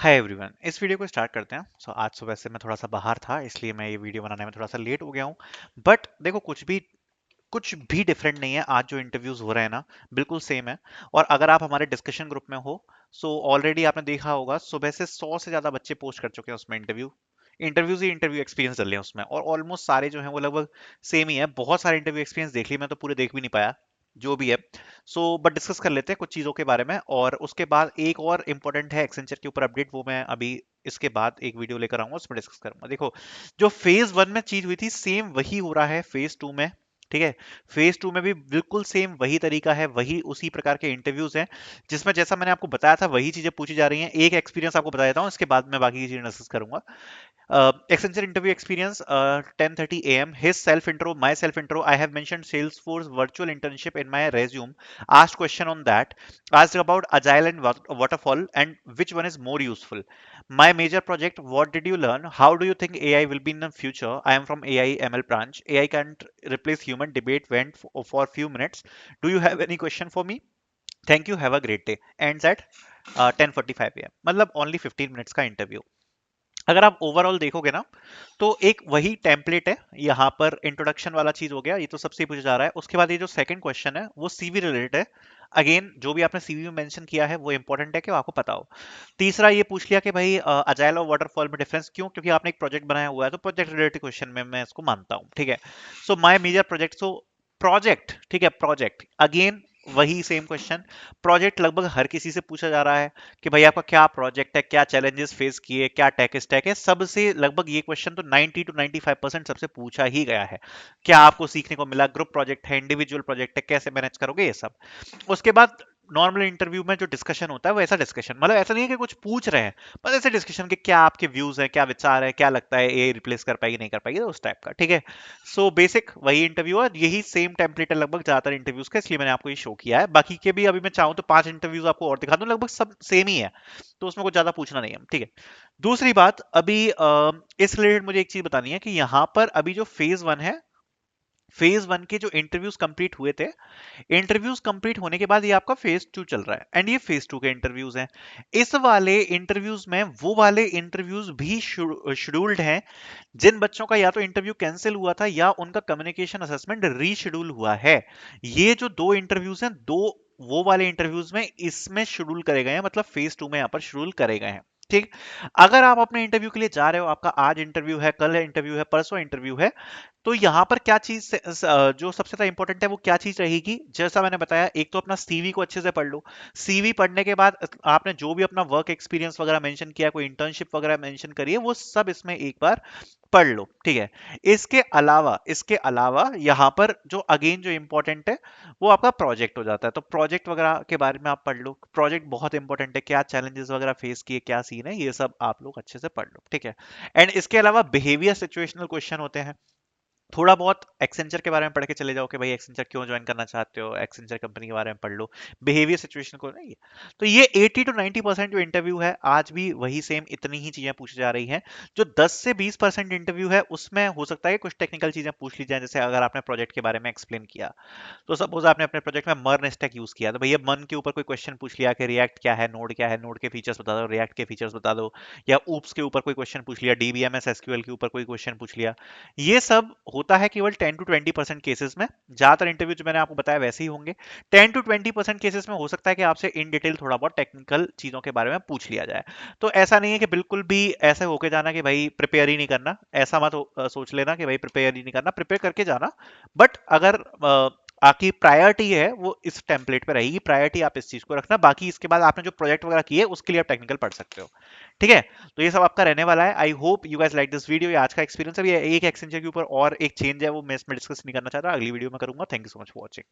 Hi everyone, इस video को start करते हैं। आज सुबह से मैं थोड़ा सा बाहर था, इसलिए मैं ये वीडियो बनाने में थोड़ा सा लेट हो गया हूँ। बट देखो, कुछ भी डिफरेंट नहीं है। आज जो इंटरव्यूज हो रहे हैं ना, बिल्कुल सेम है। और अगर आप हमारे डिस्कशन ग्रुप में हो, सो ऑलरेडी आपने देखा होगा, सुबह से 100 से ज्यादा बच्चे पोस्ट कर चुके हैं उसमें। इंटरव्यू एक्सपीरियंस डाले हैं उसमें, और ऑलमोस्ट सारे जो हैं वो लगभग सेम ही है। बहुत सारे इंटरव्यू एक्सपीरियंस देख लिए, मैं तो पूरे देख भी नहीं पाया, जो भी है। बट डिस्कस कर लेते हैं कुछ चीजों के बारे में, और उसके बाद एक और इम्पोर्टेंट है एक्सेंचर के ऊपर अपडेट, वो मैं अभी इसके बाद एक वीडियो लेकर आऊंगा, उसमें डिस्कस करूंगा। देखो, जो फेज वन में चीज हुई थी, सेम वही हो रहा है फेज टू में। ठीक है, फेज टू में भी बिल्कुल सेम वही तरीका है, वही उसी प्रकार के इंटरव्यूज हैं, जिसमें जैसा मैंने आपको बताया था वही चीजें पूछी जा रही हैं। एक एक्सपीरियंस आपको बता देता हूँ, इसके बाद मैं बाकी की चीजें डिस्कस करूंगा। Accenture interview experience, 10:30 a.m. His self intro, my self intro. I have mentioned Salesforce virtual internship in my resume. Asked question on that. Asked about agile and waterfall, and which one is more useful. My major project. What did you learn? How do you think AI will be in the future? I am from AI ML branch. AI can't replace human. Debate went for a few minutes. Do you have any question for me? Thank you. Have a great day. Ends at 10:45 a.m. मतलब only 15 minutes का interview. अगर आप overall देखोगे ना, तो एक वही template है। यहाँ पर इंट्रोडक्शन वाला चीज हो गया, ये तो सबसे पूछा जा रहा है। उसके बाद ये जो सेकंड क्वेश्चन है वो सीवी रिलेटेड है। अगेन, जो भी आपने सीवी में मेंशन किया है वो इंपॉर्टेंट है कि वो आपको पता हो। तीसरा ये पूछ लिया कि भाई अजाइल और वाटरफॉल में डिफरेंस क्यों, क्योंकि आपने एक प्रोजेक्ट बनाया हुआ है, तो प्रोजेक्ट रिलेटेड क्वेश्चन में मैं इसको मानता हूँ। ठीक है, so my major project, project, ठीक है, प्रोजेक्ट अगेन वही सेम क्वेश्चन। प्रोजेक्ट लगभग हर किसी से पूछा जा रहा है कि भाई आपका क्या प्रोजेक्ट है, क्या चैलेंजेस फेस किए, क्या टेक स्टैक है। सबसे लगभग ये क्वेश्चन तो 90 to 95% सबसे पूछा ही गया है। क्या आपको सीखने को मिला, ग्रुप प्रोजेक्ट है, इंडिविजुअल प्रोजेक्ट है, कैसे मैनेज करोगे, ये सब। उसके बाद नॉर्मल इंटरव्यू में जो डिस्कशन होता है वो ऐसा डिस्कशन, मतलब ऐसा नहीं है कि कुछ पूछ रहे हैं, बस ऐसे डिस्कशन के क्या आपके व्यूज हैं, क्या विचार है, क्या लगता है ये रिप्लेस कर पाएगी नहीं कर पाएगी, तो उस टाइप का। ठीक है, बेसिक वही इंटरव्यू है, यही सेम टेम्पलेट है लगभग ज्यादातर इंटरव्यूज का, इसलिए मैंने आपको ये शो किया है। बाकी के भी अभी मैं चाहूँ तो 5 इंटरव्यूज आपको और दिखा दूं, लगभग सब सेम ही है, तो उसमें कुछ ज्यादा पूछना नहीं है। ठीक है, दूसरी बात, अभी इस रिलेटेड मुझे एक चीज बतानी है कि यहाँ पर अभी जो फेज वन है, फेज वन के जो इंटरव्यूज कंप्लीट हुए थे, इंटरव्यूज कंप्लीट होने के बाद ये आपका फेज टू चल रहा है, एंड ये फेज टू के इंटरव्यूज हैं। इस वाले इंटरव्यूज में वो वाले इंटरव्यूज भी शेड्यूल्ड हैं जिन बच्चों का या तो इंटरव्यू कैंसिल हुआ था या उनका कम्युनिकेशन असेसमेंट रीशेड्यूल हुआ है। ये जो दो इंटरव्यूज हैं, दो वो वाले इंटरव्यूज में इसमें शेड्यूल करे गए हैं, मतलब फेज टू में यहाँ पर शेड्यूल करे गए हैं। ठीक, अगर आप अपने इंटरव्यू के लिए जा रहे हो, आपका आज इंटरव्यू है, कल इंटरव्यू है, परसों इंटरव्यू है, तो यहाँ पर क्या चीज जो सबसे ज्यादा इंपॉर्टेंट है वो क्या चीज रहेगी, जैसा मैंने बताया, एक तो अपना सीवी को अच्छे से पढ़ लो। सीवी पढ़ने के बाद आपने जो भी अपना वर्क एक्सपीरियंस वगैरह मेंशन किया, कोई इंटर्नशिप वगैरह मेंशन करी है, वो सब इसमें एक बार पढ़ लो। ठीक है, इसके अलावा यहाँ पर जो अगेन जो इंपॉर्टेंट है वो आपका प्रोजेक्ट हो जाता है। तो प्रोजेक्ट वगैरह के बारे में आप पढ़ लो, प्रोजेक्ट बहुत इंपॉर्टेंट है, क्या चैलेंजेस वगैरह फेस किए, क्या सीन है, ये सब आप लोग अच्छे से पढ़ लो। ठीक है, एंड इसके अलावा बिहेवियर सिचुएशनल क्वेश्चन होते हैं। थोड़ा बहुत एक्सेंचर के बारे में पढ़ के चले जाओ कि भाई एक्सेंचर क्यों ज्वाइन करना चाहते हो, एक्सेंचर कंपनी के बारे में पढ़ लो, बिहेवियर सिचुएशन को नहीं। तो ये 80 to 90% जो इंटरव्यू है, आज भी वही सेम इतनी ही चीजें पूछी जा रही हैं। जो 10 से 20% इंटरव्यू है, उसमें हो सकता है कुछ टेक्निकल चीजें पूछ ली जाए, जैसे अगर आपने प्रोजेक्ट के बारे में एक्सप्लेन किया, तो सपोज आपने अपने प्रोजेक्ट में मर्न स्टैक यूज किया, तो भैया मर्न के ऊपर कोई क्वेश्चन पूछ लिया कि रिएक्ट क्या है, नोड क्या है, नोड के फीचर्स बता दो, रिएक्ट के फीचर्स बता दो। या ऊप्स के ऊपर कोई क्वेश्चन पूछ लिया, डीबीएमएस एसक्यूएल के ऊपर कोई क्वेश्चन पूछ लिया। ये सब होता है केवल 10 to 20% केसेस में। ज्यादातर इंटरव्यू जो मैंने आपको बताया वैसे ही होंगे। 10 to 20% केसेस में हो सकता है कि आपसे इन डिटेल थोड़ा बहुत टेक्निकल चीजों के बारे में पूछ लिया जाए। तो ऐसा नहीं है कि बिल्कुल भी ऐसे होके जाना कि भाई प्रिपेयर ही नहीं करना, ऐसा मत सोच लेना कि भाई प्रिपेयर ही नहीं करना, प्रिपेयर करके जाना। बट अगर आपकी प्रायोरिटी है वो इस टेम्पलेट पे रहेगी, प्रायोरिटी आप इस चीज को रखना। बाकी इसके बाद आपने जो प्रोजेक्ट वगैरह किए उसके लिए आप टेक्निकल पढ़ सकते हो। ठीक है, तो ये सब आपका रहने वाला है। I hope you guys like this video. ये आज का एक्सपीरियंस है। ये एक एक्सचेंजर के ऊपर और एक चेंज है, वो मैं इसमें डिस्कस नहीं करना चाहता, अगली वीडियो में करूंगा। Thank you so much for watching.